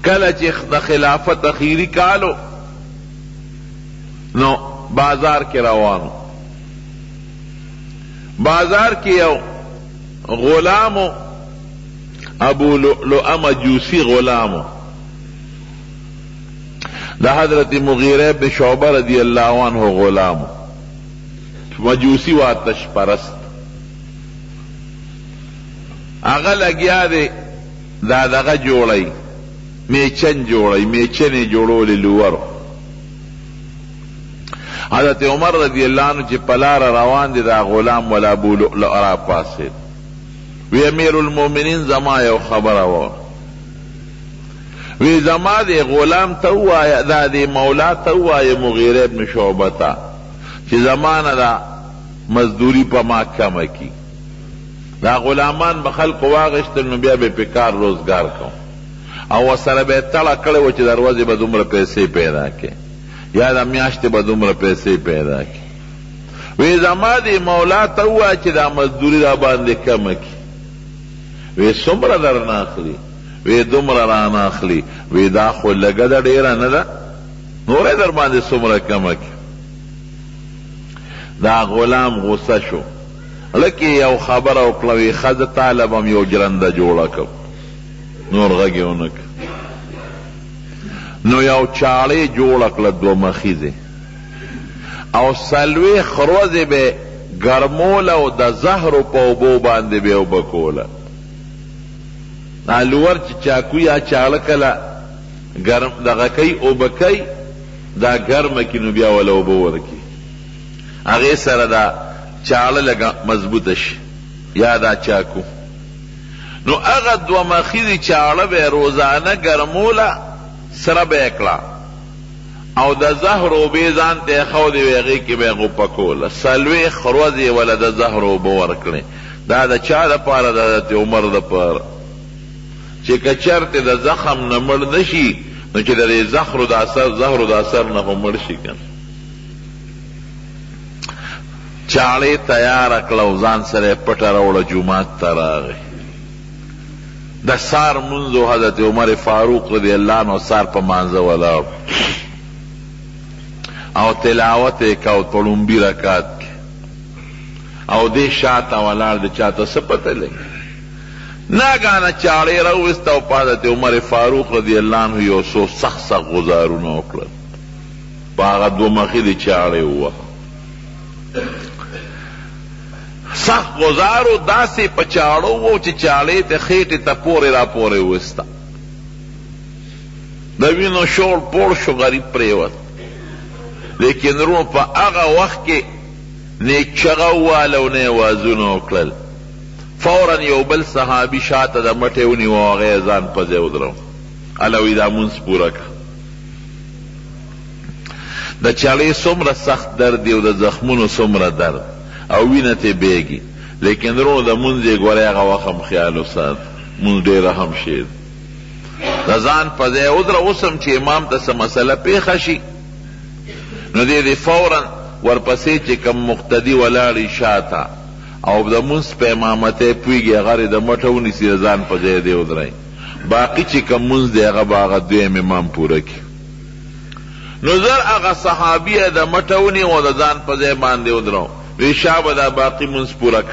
کله چې د خلافت اخیری کالو نو بازار کې روانو. بازار کې یو غلامو، ابو لؤلؤ مجوسی غلامو، دا حضرت مغیرہ بن شعبہ رضی اللہ عنہ غلامو، مجوسی و آتش پرست. اغا لگیا دے دا دغا جوڑی میچن جوڑی، میچن جوڑولی لورو. حضرت عمر رضی اللہ عنہ چی پلار روان دی دا غلام والا ابو لؤلؤ را پاسید. وی امیر المومنین زما یو خبر وار، وی زما دی غلام توایا دا دی مولا توایا مغیرہ ابن شعبتا چی زمان دا مزدوری پا ما کم کی. دا غلامان بخلق واغشتل نو بیا بے پکار روزگار کن او سره بے تڑا کڑے وچی دروازی با دومره پیسے پیدا کے یا دا میاشت با دومره پیسے پیدا کی. وی زما دی مولا توایا چی دا مزدوری را باندے کم کی. وی سمرا در ناخلی، وی دومره را ناخلی. وی دا خو لگا دا دیرا ندا نورے در باندے سمرا کم کی. دا غلام غصه شو، لکی یو خبر او کلوی خز طالبم یو جرنده جوڑا کب نور غگی اونک. نو یو چاڑی جوڑا کل دو مخیزه او سلوی خروزی بے گرمولا و دا زهرو پا اوبو بانده بے اوبا کولا. نالور چی چاکوی چاڑا کلا گرم دا غکی اوبا کئی دا گرم کی نو بیا والا اوبو ورکی اغی سر دا چاڑا لگا مضبوطش یا دا چاکو. نو اغا دو مخیزی چاڑا بے روزانه گرمولا سر بے اکلا او دا زهرو بیزان تے خودی ویغی کی بے غپکولا. سلوی خروزی والا دا زهرو بورکلی دا چا دا پارا دا تی عمر دا پارا چی کچرت دا زخم نمڑ نشی نو چی دا زهرو دا اثر نخو مرشی کن. چاڑی تیار اکلو زان سر پٹا روڑا جماعت تراغی. دا سار منزو حضرت عمر فاروق رضی اللہ عنہ سار پا مانزو ولاو او تلاوت کاو طلنبی رکات کی او دے شاعتا ولار دے چاہتا سپتا لگی. ناگانا چاڑی روستا و پا حضرت عمر فاروق رضی اللہ عنہ یو سو سخ سخ گزارو اکلت پاگا دو مخید چاڑی ہوا سخ گزارو دا سے پچاڑو وہ چاڑے تے خیٹی تا پورے را پورے وستا دوینو شور پور شو غریب پریوت. لیکن رو پا اغا وقت کے نیک چغو والو نے وازونو اکلل فوراً یو بل صحابی شاعتا دا مٹیونی و غیزان پزے ادرو علوی دا منس پورا کا. دا چاڑے سمرا سخت دردی و دا زخمونو سمرا درد او وینته بیگی لیکن رو دا منزی گوری اغا وخم خیالو ساد منز دیر هم شید دا زان پزے ادرا اسم چی امام تا سا مسئلہ پیخشی نو دی فوراً ورپسی چی کم مقتدی ولاری شاعتا او دا منز پا امامتے پویگی اغاری دا مٹونی سی زان پزے دی ادرائی باقی چی کم منز دی اغا باغا دویم امام پورا کی. نظر اغا صحابی دا مٹونی و دا زان پزے باندے ادراؤ ویشاب دا باقی منز پورک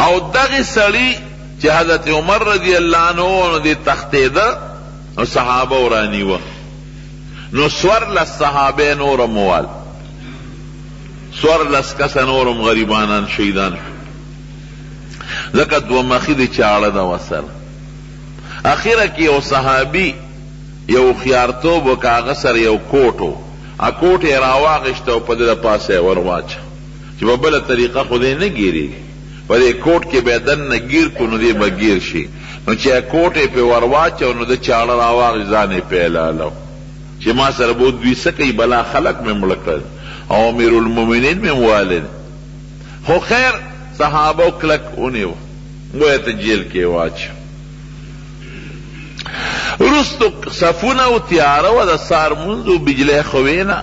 او دغی سڑی چی حضرت عمر رضی اللہ عنہ دی تختی دا نو صحابہ ورانی و نو سور لس صحابے نورم وال سور لس کس نورم غریبانان شیدان ذکر دو مخید چاڑا دا وصر اخیرہ کی او صحابی یو خیارتوب و کاغسر یو کوٹو اکوٹ راواغشتا و پدر پاسے ورواچا چی ببلا طریقہ خودے نگیری پدے کوٹ کے بیدن نگیر کو ندے بگیر شی نو چی اکوٹے پہ ورواچا و ندے چاڑا راواغ زانے پہلا لو چی ما سر بود بھی سکی بلا خلق میں ملکر او امیر المومنین میں والد خو خیر صحابہ کلک انیو گویت جیل کے واچا رستو صفونا و تیارا و دا سار منزو بجلے خوینا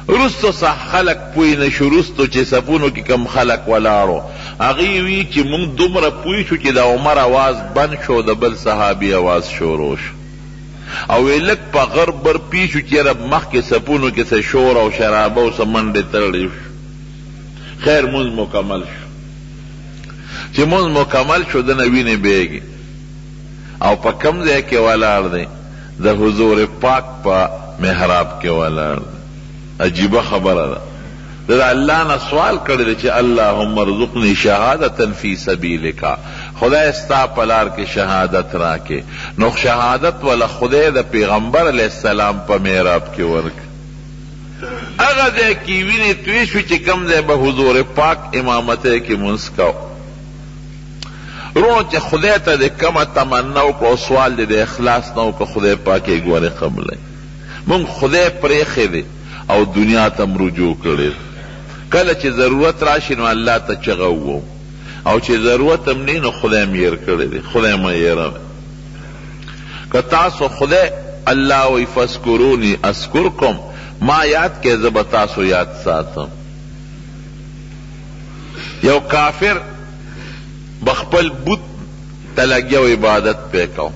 رستو صح خلق پوی نشو رستو چی صفونو کی کم خلق ولارو هغې وی چې موږ دومره پوه شو چې د عمر آواز بند شو د بل صحابي آواز شروع شو او وی لږ په غر بر پی شو چې یاره مخکې سپونو کې څه شور او شرابه او څه منډې تړلې شو خیر مونځ مکمل شو چې مونځ مکمل شو دنه وینې بیږي او په کم ځای کې ولاړ دی د حضور پاک په محراب کې ولاړ دی عجیبه خبره ده د الله نه سوال کړی دی چې اللهم ارزقني شهادة فی سبیلک خدای ستا په لار کې شهادت راکې نو شهادت والا خدای د پیغمبر علیه السلام په محراب کې ورکړي هغه ځای کې وینې توی شو چې کم ځای به حضور پاک امامتی کې مونځ کو رونو چې خدای ته د کمه تمنا وکړو سوال دی د اخلاص نه وکړه خدای پاک یې ګورې قبلوي مونږ خدای پرېښی دی او دنیا ته م رجوع کړی کله چې ضرورت راشي نو الله ته چغه ووم او چې ضرورت هم نه نو خدای م هیر کړی دی خدای م هیروي که تاسو خدای الله وی فاذکروني اذکرکم ما یاد کې زه به تاسو یاد ساتم یو کافر بخپل بوت تلګیو عبادت پې کو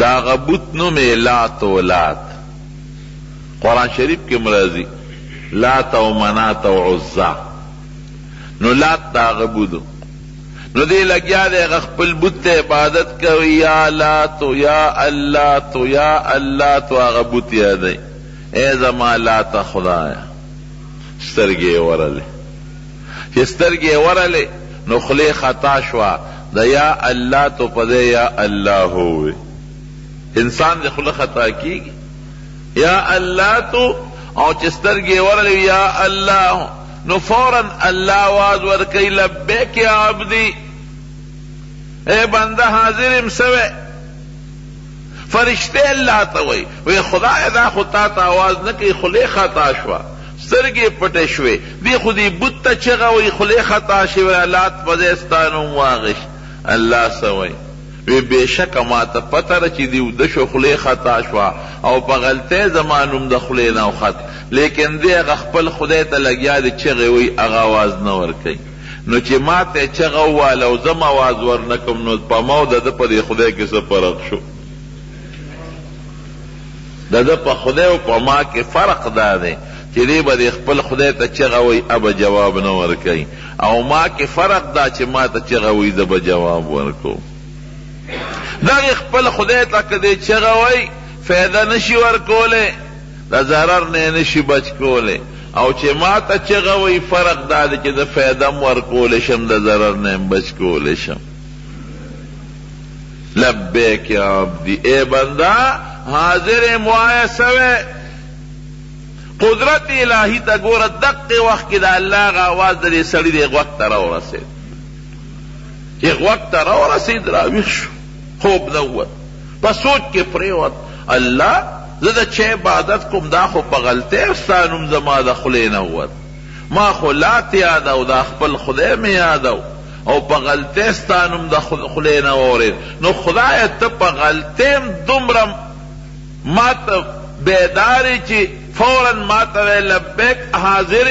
دا هغه بوت نوم یې لات و لات قرآن شریف کې مرضی لات و منات و عزا نو لات دا هغه بودو نو دی لګیا دی هغه خپل بوت ته عبادت کوي یا لاتو یا اللاتو یا اللاتو هغه بوت یادی ای زما لاته خدایا سترګې ورلې چې سترګې ورلې نو خلی خطا شوا دا یا اللہ تو پدے یا اللہ ہوئے انسان دے خلی خطا کی گی یا اللہ تو او چسترگی ورلی یا اللہ نو فوراً اللہ آواز ورکی لبیک یا عبدی اے بندہ حاضر امسوے فرشتے اللہ توئی وی خدا ادا خطا تا آواز نکی خلی خطا شوا سترګې پټې شوې دی خو دې بت ته چغه وی خولې خطا شوې لات په ځای ستا نوم واغېست الله څه وایي وی بېشکه ما ته پته ده چې دې وده شو خولې خطا شوه او په غلطۍ زما نوم د خولې نه وخت لیکن دی هغه خپل خدای ته لګیا دی چغې وی هغه آواز نه ورکوي نو چې ما ته چغه وواله او زم آواز ورنه کړم نو په ما او د ده په دې خدای کې څه فرق شو د ده په خدای او په ما کې فرق دا دی چې دی به د خپل خدای ته چغه وی ابه جواب نه ورکوي او ما کې فرق دا چې ما ته چغه وی زه به جواب ورکوم دغې خپل خدای ته که دی چغه وی فایده نشي ورکولی د ضرر نه نشي بچ کولی او چې ما ته چغه وی فرق دا دی چې زه فایده م ورکولی شم د ضرر نه م بچ کولی شم لبیک یا عبدی ای بنده حاضر موایه سوی قدرت الہی تا گورا دق وقت کی دا اللہ کا آواز در سڑی دے وقت رو رسید ایک وقت رو رسید راویخ شو خوب نوت پا سوچ کے پریوت اللہ زد چه عبادت کم دا خو پا غلطے استانم زما دا خلی نوت ما خو لات یادو دا خپل خدای میں یادو او پا غلطے استانم دا خلی نورید نو خدای تا پا غلطیم دمرم ما تا بیداری چی فوراً ما ته لبیک حاضر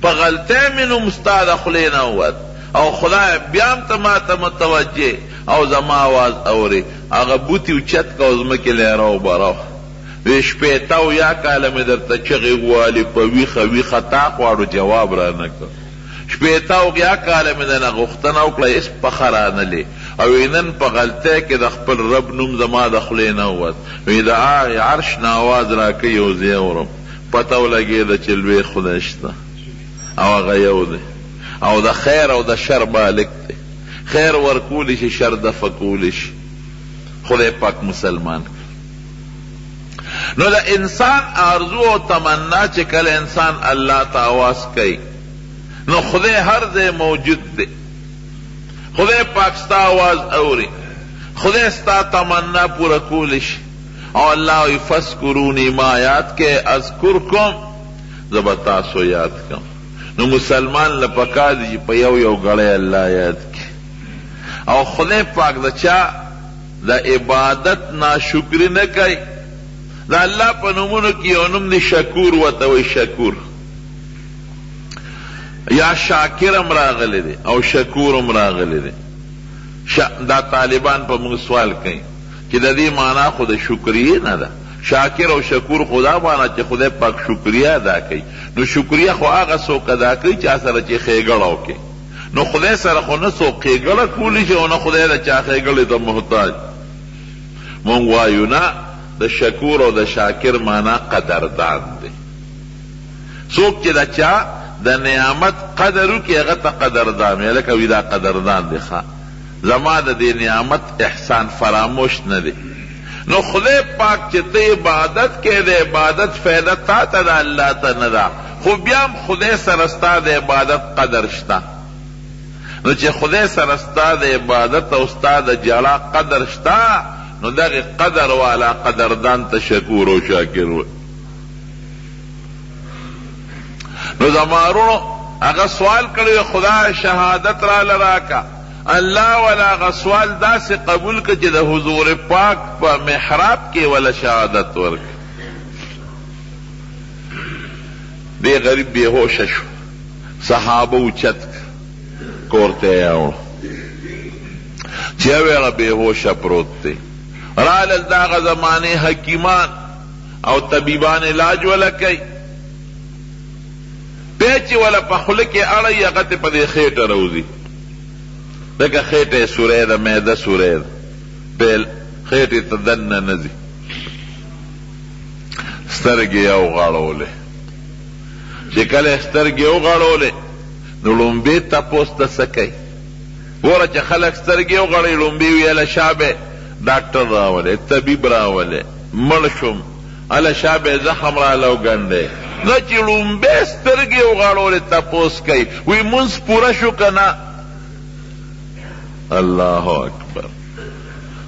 په غلطۍ مې نو مستاد خولې نه ووت او خدای بیا هم ته ما ته متوجه او زما آواز اورې هغه بوتي اوچت که او ځمکې لیرو براو وی شپېته او یا کاله مې درته چغې والې په ویښه ویښه تا غواړو جواب رانه کړ شپېته او یا کاله مې دنه غوښتنه وکړه هېڅ پخه رانلې او نن په غلطۍ کې د خپل رب نوم زما د خولې نه ووت وی د عرش نه آواز راکوي او زه یې اورم پته ولګېده چې لوی خدای شته او هغه یو دی او د خیر او د شر مالک دی خیر ورکولی شي شر دفع کولی شي خدای پاک مسلمان نو د انسان آرزو او تمنا چې کله انسان الله ته آواز کوي نو خدای هر ځای موجود دی خدای پاک ستا آواز اوري خدای ستا تمنا پورا کولی شي او الله وی فذکرونی ما یاد کې اذکرکم زه به تاسو یاد کم نو مسلمان لپکار دی په یو یو غړی الله یاد کړي او خدای پاک د چا د عبادت ناشکری نه کوي د الله په نومونو کې یو نوم دی شکور ورته وایي شکور یا شاکرم راغلی دی او شکورم راغلی دی. دا طالبان په موږ سوال کوي چې د دې معنا خو د شکریه نه ده. شاکر او شکور خدا معنا چې خدای پاک شکریه ادا کوي. نو شکریه خو هغه څوک ادا کوي چا سره چې ښېګړه وکړي. نو خدای سره خو نه څوک ښېګړه کولی شي او نه خدای د چا ښېګړې ته محتاج. مونږ وایو نه، د شکور او د شاکر معنا قدردان دی. څوک چې د چا د نعمت قدر وکړي هغه ته قدردان وي. لکه وي دا قدردان دی، ښه زما د دې نعمت احسان فراموش نه دی. نو خدای پاک چې ته عبادت کې د عبادت فایده تا ته ده، الله ته نه ده، خو بیا هم خدای سره ستا د عبادت قدر شته. نو چې خدای سره ستا د عبادت او ستا د جړا قدر شته، نو دغه قدر والا قدردان ته شکور او شاکر وي. نو زمارونو هغه سوال کړی خدا شهادت را لراکا. الله ولا هغه سوال داسې قبول کړه چې د حضور پاک په محراب کې ولا شهادت ورکړي. دی غریب بېهوشه شو، صحابه اوچت کور ته یې راوړ چې یو هغه بېهوشه پروت دی. رالل د هغه زمانې حکیمان او طبیبان علاج وله کوي، پیچې وله په خوله کې اړوي، هغه ته په دې خېټه راوځي. لکه خېټه یې سوری ده، معده سوری ده، پیل خېټې ته دننه نه ځي. سترګې یې وغړولې. چې کله یې سترګې وغړولې نو لومبې تپوس ته څه کوي؟ ګوره چې خلک سترګې وغړوي لومبې ویله شابه ډاکټر راولې، طبیب راولې، مړ شوم هله شابه زخم راله وګنډې. نه چې لومبې سترګې وغړولې تپوس کوي وی مونځ پوره شو که نه؟ الله اکبر.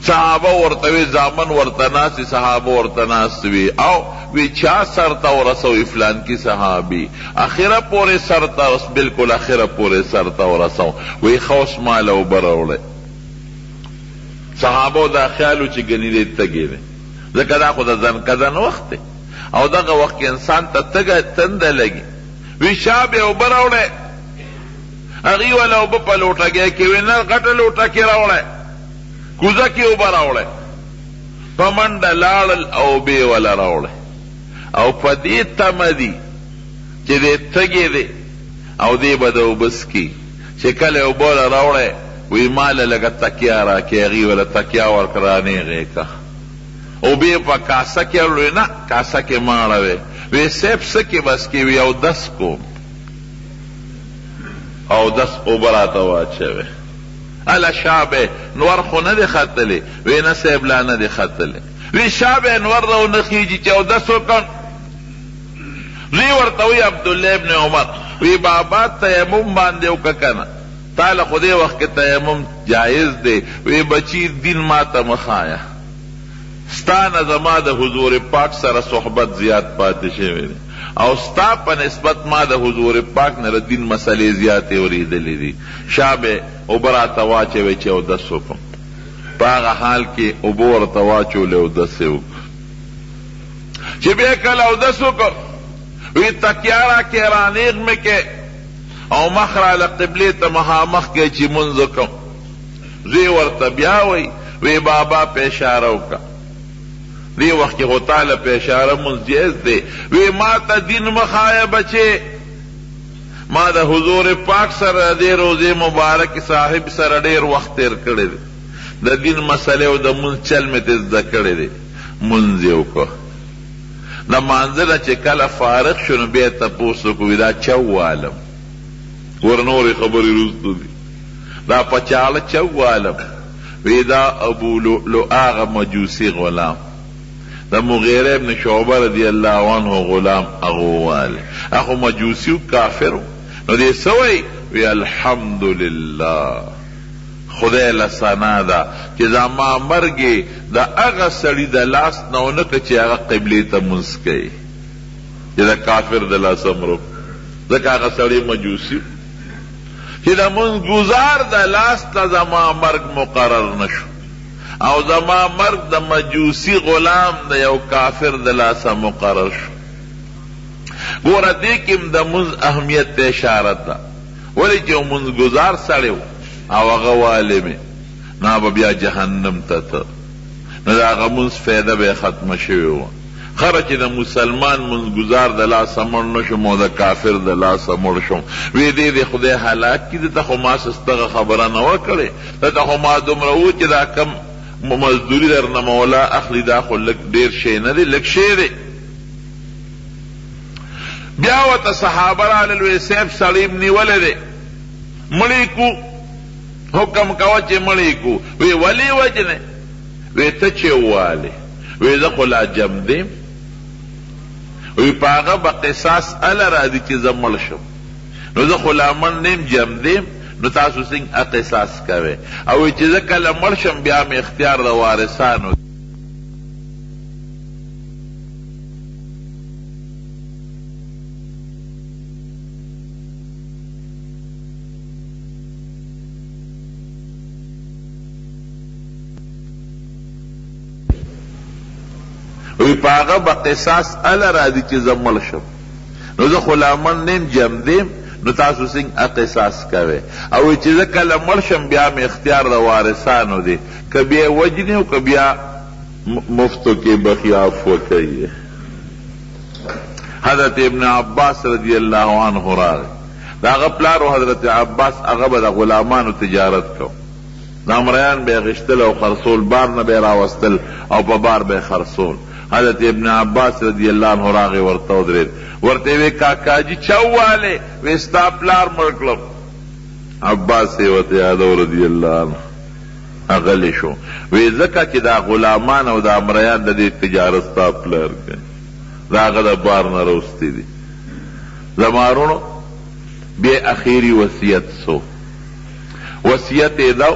صحابه ورته وی، زامن ورته ناست، صحابه ورته ناست وی، او وی چا سر ته ورسوي؟ فلان کی صحابي. اخره پورې سر ته، بالکل اخره پورې سر ته ورسو. وی خوس مال او براوړه. صحابه دا خیالو چې ګنې دې تګې دی، ځکه دا خو د ځن کدن وخت دی او دغه وخت کې انسان ته تګه تنده لګي. وی شابه او براوړه، هغې والا اوبه په لوټګۍ کې وي، نه غټه لوټه کې راوړی، کوزه کې اوبه راوړی، په منډه لاړل او اوبې والا راوړی. او په دې تمه دي چې دې تږې دی او دې به د اوبه څکي. چې کله اوبه والا راوړی وی ماله لږه تکیه راکړې، هغې والا تکیه ورکړه رانیغې که. اوبې په کاسه کې اړوي، نه کاسه کې مه اړوې. وی صیب څه کې بس کې وي؟ اودس کوم. او دس اوبه راته واچوې. هله شابه نور خو نه دی ختلی؟ وی نه صیب لا نه دی ختلی. وی شابه نور رونه خیجي چې اودس وکړ؟ وی ورته وی عبدالله ابن عمر وی بابا تیمم باندې وکړه که نه؟ تاله خو دې وخت کې تیمم جایز دی. وی بچی دین ما ته مخایه، ستا نه زما د حضور پاک سره صحبت زیات پاتې شوی دی او ستا په نسبت ما د حضور پاک نه دین مسئلې زیاتې اورېدلې دي. شابه اوبه راته واچوې چې اودس وکړم. په هغه حال کې اوبه ورته واچولې، اودس یې وکړ. چې بیا کله اودس وکړ وی تکیه راکې رانیغ مې کې او مخ راله قبلې ته مخامخ کې چې مونځ وکړم. زوی ورته بیا وی بابا په اشاره وکړه. دی وقت کی غطاله په اشاره مونږ جایز دی. وی ما ته دین مخایه بچې، ما د حضور پاک سره د روزې مبارک صاحب سره ډېر وخت تیر کړی دی، د دین مسئلې او د مونځ چل مې ته زده کړی دی. مونځ یې وکړه. د مانځه نه چې کله فارغ شو نو بیا یې تپوس وکړو، دا چوالم. ور نورې خبرې وروستو دي. دا په چاړه چوالم. وی دا ابو لؤلؤ هغه مجوسي غلام، د مغیره ابن شعبه رضی الله عنه غلام اغواله، اخو مجوسی کافر. نو دې سوی وی الحمدلله، خدای لسانا دا چې زما مرګي د هغه سړي د لاس نه ونه که چې هغه قبلې ته مونځ کوي، چې د کافر د لاسه مرو. ځکه هغه سړی مجوسی چې د مونځ ګزار د لاس ته زما مرګ مقرر نشو او زما مرګ د مجوسی غلام د یو کافر د لاسه مقرر شو. ګوره دې کې د مونځ اهمیت ته اشاره ده. ولی چې منځګزار سړی و او هغه والم نه به بیا جهنم ته ته نو د هغه منځ فایده به یې ختمه شوې وه. خره چې د مسلمان منځګزار د لاسه مړ نه شم او د کافر د لاسه مړ شم وی دې خدای هلاک کړي دته خو ما ستغه خبره نه وه کړې دته خو ما دومره و چې دا کم مزدوري درنه مولا اخلي دا خو لږ ډېر شی نه دی لږ شی دی. بیا ورته صحابه رالل وی صاحب سړی نیولی دی مړی کو حکم کوه چې مړی کو وی ولې وجنې وی ته چې ووالې وی زه خو لا جم دیم وی په هغه به قصاص اله راځي چې زه مړ شم نو زه خو لا مړ نیم جم دیم نو تاسو څنګه قصاص کوئ او وی چې زه کله مړ شم بیا مې اختیار د وارثانو وی په هغه به قصاص اله راځي چې زه مړ شم نو زه خو لا مړ نیم جم دیم نو تاسو څنګه قصاص کوئ او چې زه کله مړ شم بیا مې اختیار د وارثانو دی که بیا یې وجنې او که بیا مفتو کې بخیاف وکوي. حضرت ابن عباس رضی اللہ عنہ راغی د هغه پلار و حضرت عباس هغه به د غلامانو تجارت کو دا مریان به یې غشتل او خرڅول بار نه به یې راوستل او په بار به یې خرڅول. حضرت ابن عباس رضی اللہ عنہ راغی ورته ودرېد ورته وی کاکاجي چا ووالی وی ستا پلار مړ کړم. عباس یې ورته یادو رضی اللہ عنہ غلی شو وی ځکه چې دا غلامان او دا مریان د دې تجارت ستا پلار کوي دا هغه د بار نه راوستی دي. زمارونو بیا اخیری وصیت سو وصیت یې دا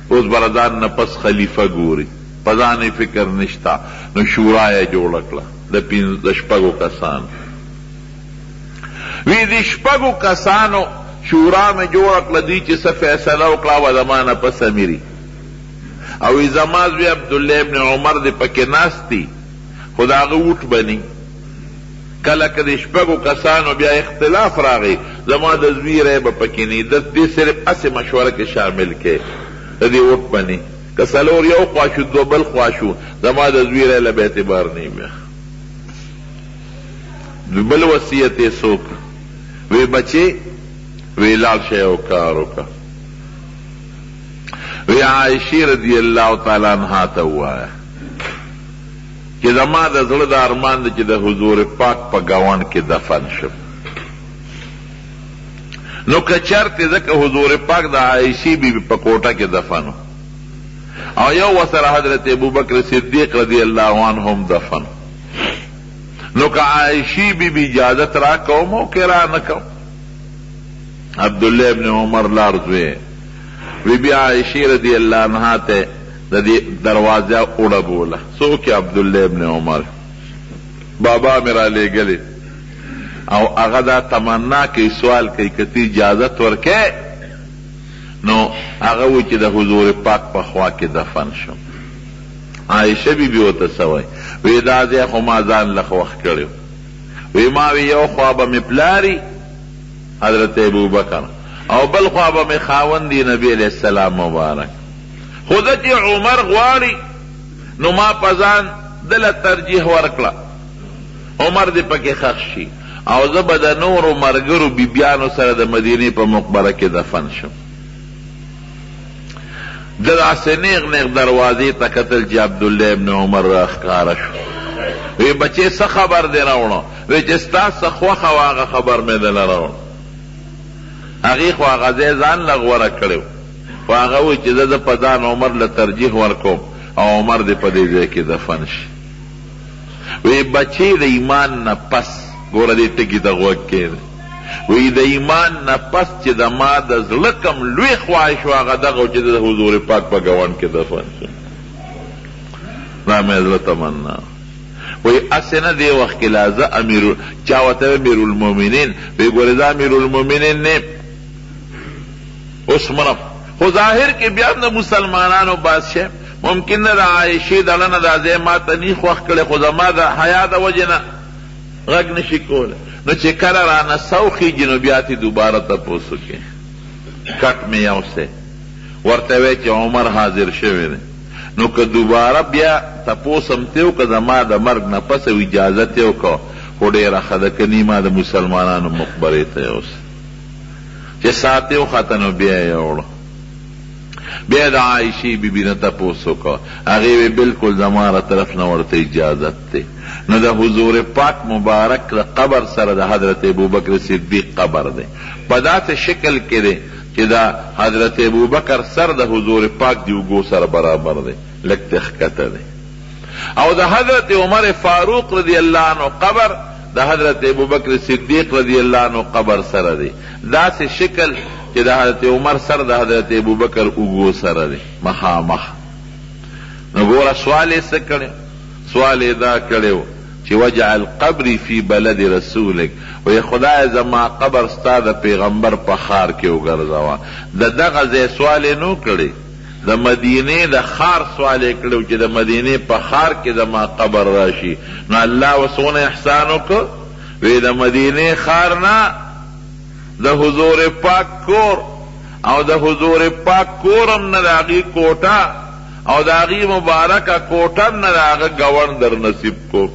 اوس بردان نه پس خلیفه ګوري پزانی فکر نشتا نو شورا یې جوړه کړه د شپږو کسانو وی د شپږو کسانو شورا مې جوړه کړه دوی چې څه فیصله وکړه و زما نه پس امیري او وی زما زوی عبدالله ابن عمر دی پکې ناست دی خو د هغه ووټ بني کله که د شپږو کسانو بیا اختلاف راغی زما د زوی رای به پکې نه د دې صرف هسې مشوره کې شامل کې د دې ووټ بني که څلور یو خوا شو دو بل خوا شو زما د زوی رای له به اعتبار نه بیا. بل وصیت یې څوک وی بچې وی لاړ شئ او کار وکړه وی عایشې رضی الله تعالی عنها ته ووایه چې زما د زړه د ارمان دی چې د حضور پاک په ګاونډ کې دفن شم نو که چرتې ځکه حضور پاک د عایشې بیبي په کوټه کې دفن او یو وسره حضرت ابوبکر صدیق رضی الله عنه هم دفن نو که عایشې بیبي اجازت را کوم او که را نه کوم عبدالله ابن عمر لار زوی وی بیا عایشې رضی الله عنها ته د دې دروازه اوړه بوله څوک عبدالله ابن عمر بابا مې را لېږلې او هغه دا تمنا کوي سوال کوي که ته اجازت ورکې نو هغه وی چې د حضور پاک په خوا کې دفن شم. عایشه بیبي ورته څه وایي وی دا ځای خو ما ځان له وخت کړی وی ما وی یو خوا به مې پلاري حضرت ابوبکر او بل خوا به مې خاوند دی نبی علیہ السلام مبارک خو ده چې عمر غواړي نو ما په ځان دله ترجیح ورکړه عمر دې پکې ښخ شي او زه به د نورو ملګرو بیبیانو سره د مدینې په مقبره کې دفن شم. د داسې نیغ نیغ دروازې ته کتل چې عبدالله ابن عمر راښکاره شو وی بچې څه خبر دې راوړه وی چې ستا څه خوښه وه هغه خبر مې دله راوړه هغې خو هغه ځای ځان له غوره کړی خو هغه وی چې زه په ځان عمر له ترجیح ورکوم او عمر دې په دې ځای کې دفن شي. وی بچې د ایمان نه پس ګوره دې ټکي ته غوږ کېږدي وی د ایمان نه پس چې د ما د زړه کم لوی خواهش و هغه دغه چې د حضور پاک په ګاونډ کې دفن شي دا مې زړه تمنا وی هسې نه دې وخت کې لا زه چا ورته امیرالمؤمنین وی ګورې زه امیرالمؤمنین نه اوس مرم خو ظاهر کې بیا د مسلمانانو بادشاه ممکن نه د عایشې دله نه دا ځای ما ته نی خوښ کړی خو زما د حیا د وجې نه غږ نشي کولی نو چې کله رانه سوخیږي نو بیا تې دوباره تپوس وکړي کټ مې یو سی ورته وی چې عمر حاضر شوی دی نو که دوباره بیا تپوس هم تې وکړه زما د مرګ نه پس اجازه تې وکړه خو ډېره ښه ده که نی ما د مسلمانانو مقبرې ته یوسه چې ساعت یې وخته نو بیا یې وړه بیا د عایشې بیبي نه تپوس وکړه هغې وی بلکل زما له طرف نه ورته اجازت دی نو د حضور پاک مبارک د قبر سره د حضرت ابوبکر صدیق قبر دی په داسې شکل کې دی چې د حضرت ابوبکر سر د حضور پاک دی اوږو سره برابر دی لږ تښکته دی او د حضرت عمر فاروق رضی الله عنه قبر د حضرت ابوبکر صدیق رضی الله عنه قبر سره دی داسې شکل چې د حضرت عمر سر د حضرت ابوبکر اوږو سره دی مخامخ نو ګوره سوال یې څه کړی سوال یې دا کړی و چې وجعل قبری فی بلد رسولک وی خدای زما قبر ستا د پیغمبر په ښار کې وګرځوه د دغه ځای سوال یې نو کړی د مدینې د ښار سوال یې کړی چې د مدینې په ښار کې زما قبر راشي نو الله وسونه احسان وکړ وی د مدینې ښار نه د حضور پاک کور او د حضور پاک کورم نه د هغې کوټه او د هغې مبارکه کوټه نه د هغه ګوند در نصیب کو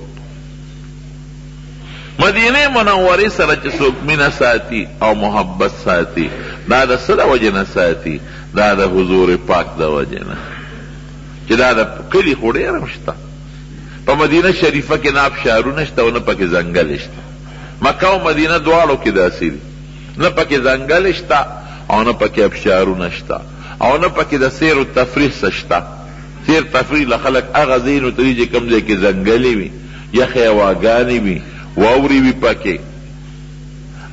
مدینه منورې سره چې څوک مینه ساتي او محبت ساتي دا د څه د وجې نه ساتي دا د حضور پاک د وجې نه چې دا د کلي خو ډېر هم شته په مدینه شریفه کې نه ابشارونه شته او نه پکې ځنګل شته مکه او مدینه دواړو کې داسې دي نه پکې ځنګل شته او نه پکې ابشارونه شته او نه پکې د سیر و تفریح څه شته سیر تفریح له خلک هغه ځایونو ته دي چې کوم ځای کې ځنګلې وي یخې هواګانې وي واورې وي پکې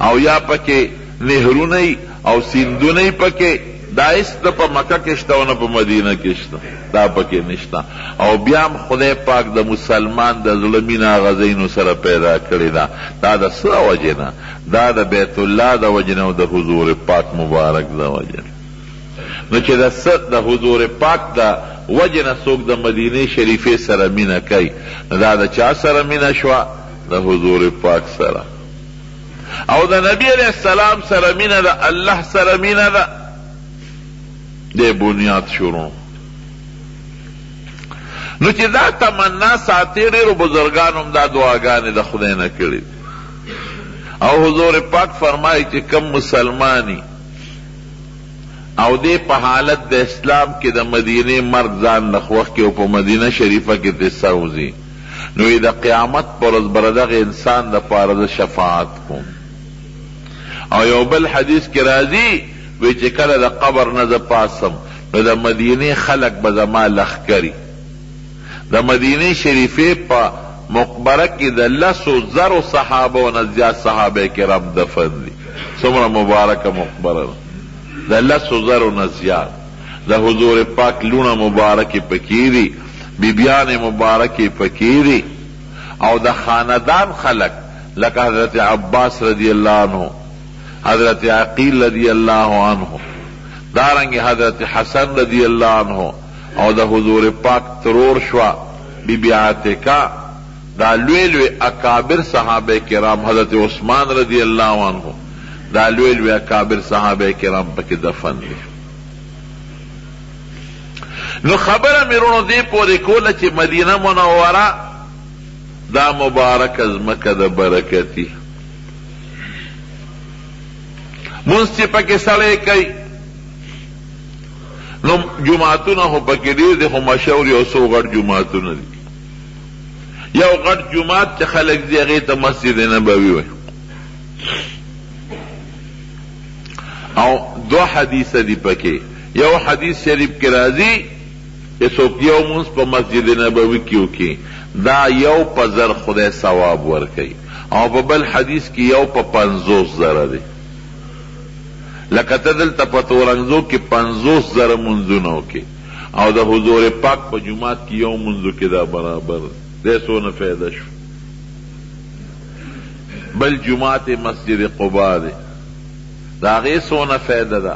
او یا پکې نهرونه او سیندونه پکې دا هیڅ نه په مکه کې شته او نه په مدینه کې شته دا پکې نشته او بیا هم خدای پاک د مسلمان د زړه مینه هغه ځایونو سره پیدا کړې ده دا د څه وجې نه دا د بیت الله د وجې نه او د حضور پاک مبارک د وجې نه نو چې د حضور پاک د وجې نه څوک د مدینې شریفې سره مینه کوي نو دا د چا سره مینه شوه د حضور پاک سره او د نبی علیہ السلام سره مینه ده الله سره مینه ده د بنیاد شروع نو چې دا تمنا ساتي ډېرو بزرګانو هم دا دعاګانې د خدای نه کړي او حضور پاک فرمایي چې کم مسلمانی او دې په حالت د اسلام کې د مدینې مرګ ځان له خوښ کې او په مدینه شریفه کې تسوځي نو د قیامت پر ورځ به دغه انسان دپاره زه شفاعت کوم او یو بل حدیث کې راځي وی چې کله د قبر نه زه پاسم نو د مدینې خلک به زما لښکري د مدینې شریفې په مقبره کې د 100,000 صحابو نه زیات صحابه کرام دفن دي څومره مبارکه مقبره ده د 100,000 نه زیات د حضور پاک لونه مبارکې پکې دي بیبیان مبارکی فکیری او د خاندان خلق لکه حضرت عباس رضی اللہ عنہ حضرت عقیل رضی اللہ عنہ دارنگی حضرت حسن رضی اللہ عنہ او د حضور پاک ترور شوا بی بی عاتقہ دا لوی لوی اکابر صحابہ کرام حضرت عثمان رضی اللہ عنہ دا لوی لوی اکابر صحابہ کرام پکی دفن دی نو خبره میرونو دی پوری کوله چې مدینه منوره دا مبارک از مکه د برکتی مونږ چې پکې سړی کوي نو جماعتونه خو پکې ډېر دي خو مشهور یو څو غټ جماعتونه دي یو غټ جماعت چې خلک ځي هغې ته مسجد نبوي وایي او دو حدیث دی پکې یو حدیث شریف کې راځي چې څوک یو مونځ په مسجد نبوي کې وکړي دا یو په زر خدای ثواب ورکوي او په بل حدیث کې یو په 50,000 دی لکه ته دلته په تورنګزو کې 50,000 مونځونه وکړي او د حضور پاک په جومات کې یو مونځو کې دا برابر دی څونه فایده شو بل جومات مسجد قبا دی د هغې څونه فایده ده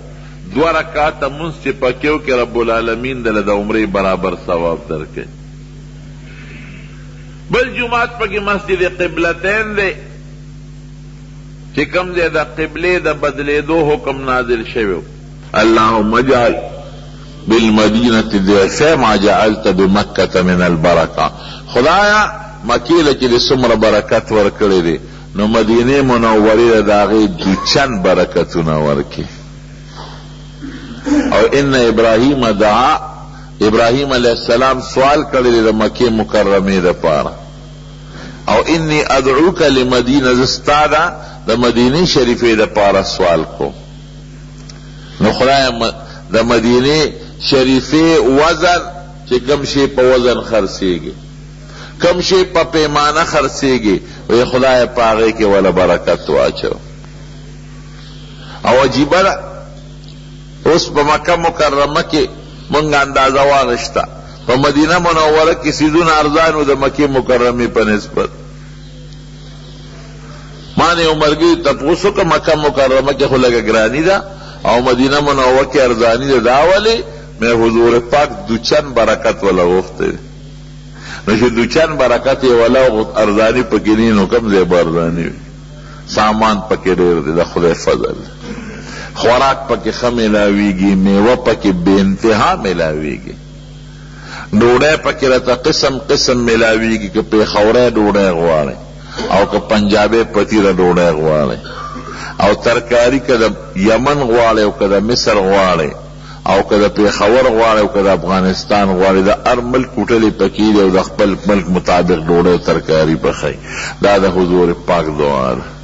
2 رکعاته مونځ چې پکې وکړي رب العالمین دله د عمرې برابر ثواب درکوي بل جماعت پکې مسجد قبلتین دی چې کوم ځای د قبلې د بدلېدو حکم نازل شوی اللهم اجعل بالمدینة ضعف ما جعلت بمکة من البرکة. خدایا مکی لکی سمر برکت ورکڑی دی نو مدینه منوری داغی دوچن برکتون ورکی. او ان ابراہیم دعا، ابراہیم علیہ السلام سوال کړی د مکه مکرمه د پاره، او انی ادعوک لمدینه، زستادا د مدینه شریفه د پاره سوال کو. نو خدای د مدینه شریفه وزن چې کم شي په وزن خرڅيږي، کم شي په پیمانه خرڅيږي، وی خدای پاغه کې ولا برکت واچو. او عجیب ده اوس په مکه مکرمه کې مونږ اندازه وانشتا، په مدینه منوره کې سیدون ارزانو د مکه مکرمه په نسبت. مانه عمرګي تاسو که مکه مکرمه کې خلګه ګرانی ده او مدینه منوره کې ارزانی ده، داولی میں حضور پاک دوچن برکت ولا وخته نو چې دوچن برکت ولا ارزانی پکې نه نو کم زیب ارزانی سامان پکې ډېر دی د خدای فضل، خوراک پکې ښه ملاویږي، میوه پکې بے انتها ملاویږي، ډوډۍ پکې راته قسم قسم ملاویږي، که پیښوری ډوډۍ غواړئ او که پنجابی پتیره ډوډۍ غواړئ، او ترکاری که د یمن غواړئ او که د مصر غواړئ او که د پیښور غواړئ او که د افغانستان غواړئ، د هر ملک هوټلې پکې دي او د خپل ملک مطابق ډوډۍ او ترکاري پخوي. دا د حضور پاک دعا ده.